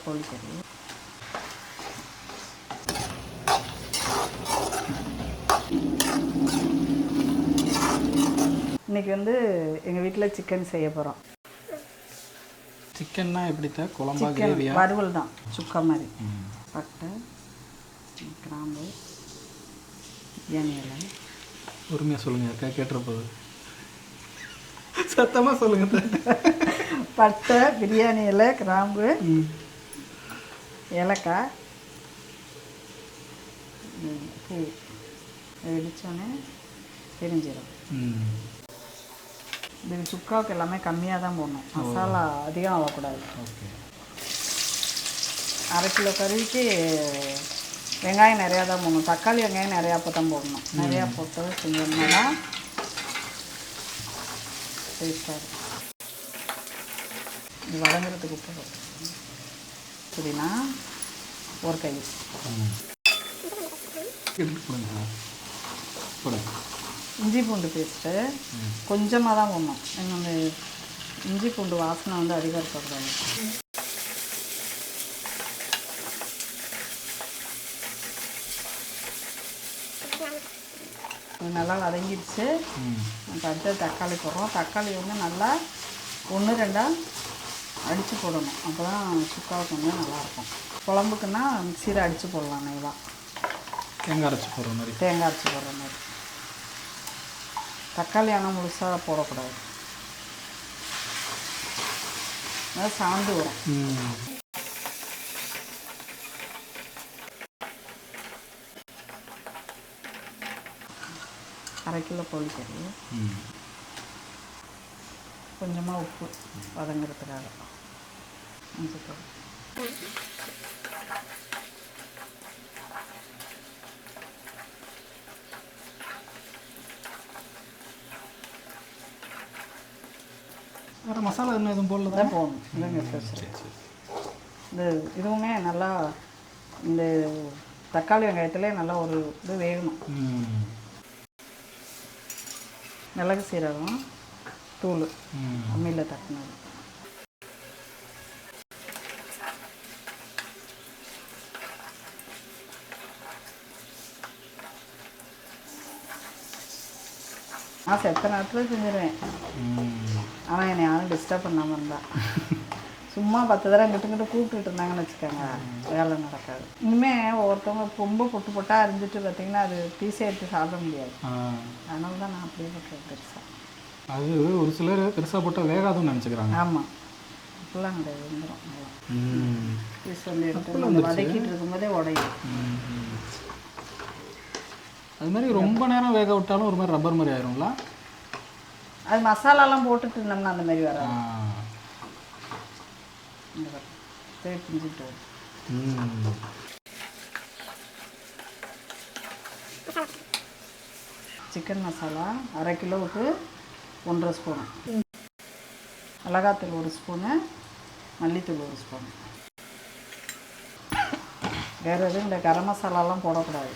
கோழிக்கறி. இன்றைக்கி வந்து எங்கள் வீட்டில் சிக்கன் செய்ய போகிறோம். சிக்கன்னா எப்படி தான் குழம்பா சிக்கன் கிரேவியா? வறுவல் தான், சுக்கா மாதிரி. பட்டை, கிராம்பு, பிரியாணி இலை. பொறுமையாக சொல்லுங்கள், அக்கா கேட்டுற போகுது. சத்தமாக சொல்லுங்கள். பட்டை, பிரியாணி இலை, கிராம்பு, ஏலக்காய், பூ வெடிச்சோன்னே பெருஞ்சீரகம். இது சுக்காவுக்கு எல்லாமே கம்மியாக தான் போடணும், மசாலா அதிகம் ஆகக்கூடாது. ஓகே. 1/2 கிலோ கறிக்கு வெங்காயம் நிறையா தான் போடணும், தக்காளி வெங்காயம் நிறையா அப்போ தான் போடணும். நிறையா போட்டு செஞ்சோம்னா தான் டேஸ்ட்டாக இருக்கும். இது வதங்குறதுக்கு உப்பு போட்டு புதினா ஒரு கை, இஞ்சி பூண்டு பேஸ்ட்டு கொஞ்சமாக தான் போடணும். எங்கள் இஞ்சி பூண்டு வாசனை வந்து அதிகம் இருக்கக்கூடாது. இது நல்லா வதங்கிடுச்சு. அடுத்து தக்காளி போடுறோம். தக்காளி வந்து நல்லா 1-2 அடித்து போடணும், அப்போ தான் சுக்காவுக்கு வந்து நல்லாயிருக்கும். குழம்புக்குன்னா மிக்சியில் அடித்து போடலாம். நல்லா தேங்காய் அரைச்சி போடுற மாதிரி. தேங்காய் அரைச்சி போடுற மாதிரி. தக்காளி ஆனால் முழுசாக போடக்கூடாது, அதாவது சாந்து வரும். 1/2 கிலோ கோழிக்கறி, கொஞ்சமாக உப்பு வதங்கிறதுக்காக, மஞ்சள். வேறு மசாலா இன்னும் எதுவும் போடல தான் போடணும். இல்லைங்க ஸ்பெஷல். இந்த இதுவுமே நல்லா இந்த தக்காளி வெங்காயத்தில் நல்லா ஒரு இது வேகணும். மிளகு சீரகம் தூள் அம்மியில் தட்டினது. நான் செத்த நேரத்தில் செஞ்சிடுவேன், ஆனால் என்னை யாரும் டிஸ்டர்ப் பண்ணாமல் இருந்தா. சும்மா 10 தடவை கிட்ட கூப்பிட்டுட்டு இருந்தாங்கன்னு வச்சுக்கோங்க, வேலை நடக்காது. இனிமேல் ஒவ்வொருத்தவங்க ரொம்ப பொட்டு பொட்டாக அரிஞ்சிட்டு பார்த்திங்கன்னா அது பீஸை எடுத்து சாப்பிட முடியாது. அதனால தான் நான் அப்படியே போட்டுருவேன் பெருசாக. அது ஒரு சிலர் பெருசாக போட்டால் வேகாதுன்னு நினச்சிக்கிறாங்க. ஆமாம், அப்படிலாம் கிடையாது, வந்துடும் நல்லா. பீஸ் வந்து எடுத்து வதக்கிட்டு இருக்கும்போதே உடையும். அது மாதிரி ரொம்ப நேரம் வேக விட்டாலும் ஒரு மாதிரி ரப்பர் மாதிரி ஆயிரும்ல. அது மசாலாலாம் போட்டுட்டு இருந்தோம்னா அந்த மாதிரி வராது. பிஞ்சிட்டு சிக்கன் மசாலா 1/2 கிலோவுக்கு 1.5 ஸ்பூனு, மிளகாத்தூள் 1 ஸ்பூனு, மல்லித்தூள் 1 ஸ்பூனு. வேறு எதுவும் இந்த கரம் மசாலாலாம் போடக்கூடாது.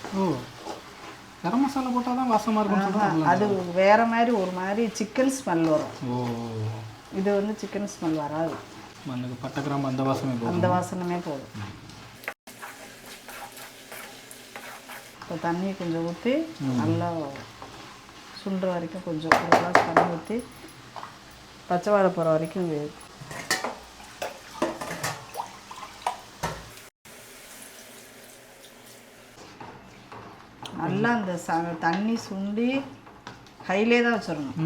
கரம் மசாலா போட்டால் தான் வாசமாக இருக்கும். அது வேறு மாதிரி ஒரு மாதிரி சிக்கன் ஸ்மெல் வரும். இது வந்து சிக்கன் ஸ்மெல் வராது. மண்ணுக்கு பட்டை கிராம்பு அந்த வாசமே போதும். அந்த வாசனமே போதும். இப்போ தண்ணி கொஞ்சம் ஊற்றி நல்லா சுண்டுற வரைக்கும் கொஞ்சம் ஒரு கிளாஸ் தண்ணி ஊற்றி பச்சை வாழை போகிற வரைக்கும் நல்லா அந்த தண்ணி சுண்டி ஹைலே தான் வச்சிடணும்.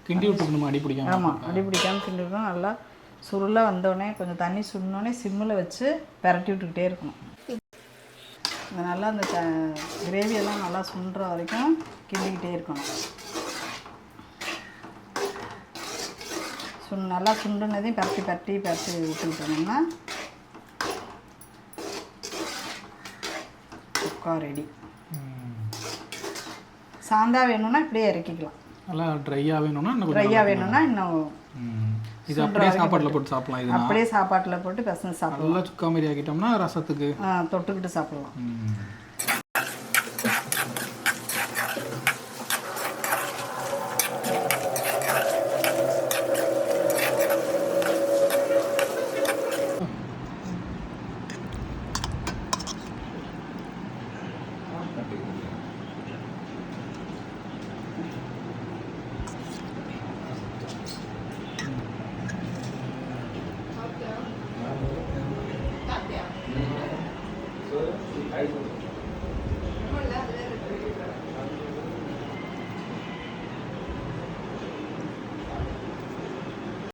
கிண்டி விட்டுக்கணுமா? அடி பிடிக்காம? ஆமாம், அடி பிடிக்காமல் கிண்டி விடணும். நல்லா சுருளாக வந்தோடனே கொஞ்சம் தண்ணி சுண்டோடனே சிம்மில் வச்சு பெரட்டி விட்டுக்கிட்டே இருக்கணும். நல்லா அந்த கிரேவியெல்லாம் நல்லா சுண்டுற வரைக்கும் கிண்டிக்கிட்டே இருக்கணும். நல்லா சுண்டுனதையும் பரட்டி பரட்டி பரட்டி விட்டுக்கிட்டோம்னா சுக்கா ரெடி. சாந்தா வேணும்னா இப்படியே இறக்கிக்கலாம். நல்லா ட்ரையாக வேணும்னா இன்னும் இது அப்படியே சாப்பாட்டில் போட்டு சாப்பிடலாம். இது அப்படியே சாப்பாட்டில் போட்டு பசங்க சாப்பிடலாம். நல்லா சுக்கா மாதிரி ஆக்கிட்டோம்னா ரசத்துக்கு தொட்டுக்கிட்டு சாப்பிடலாம். காய் போட்டு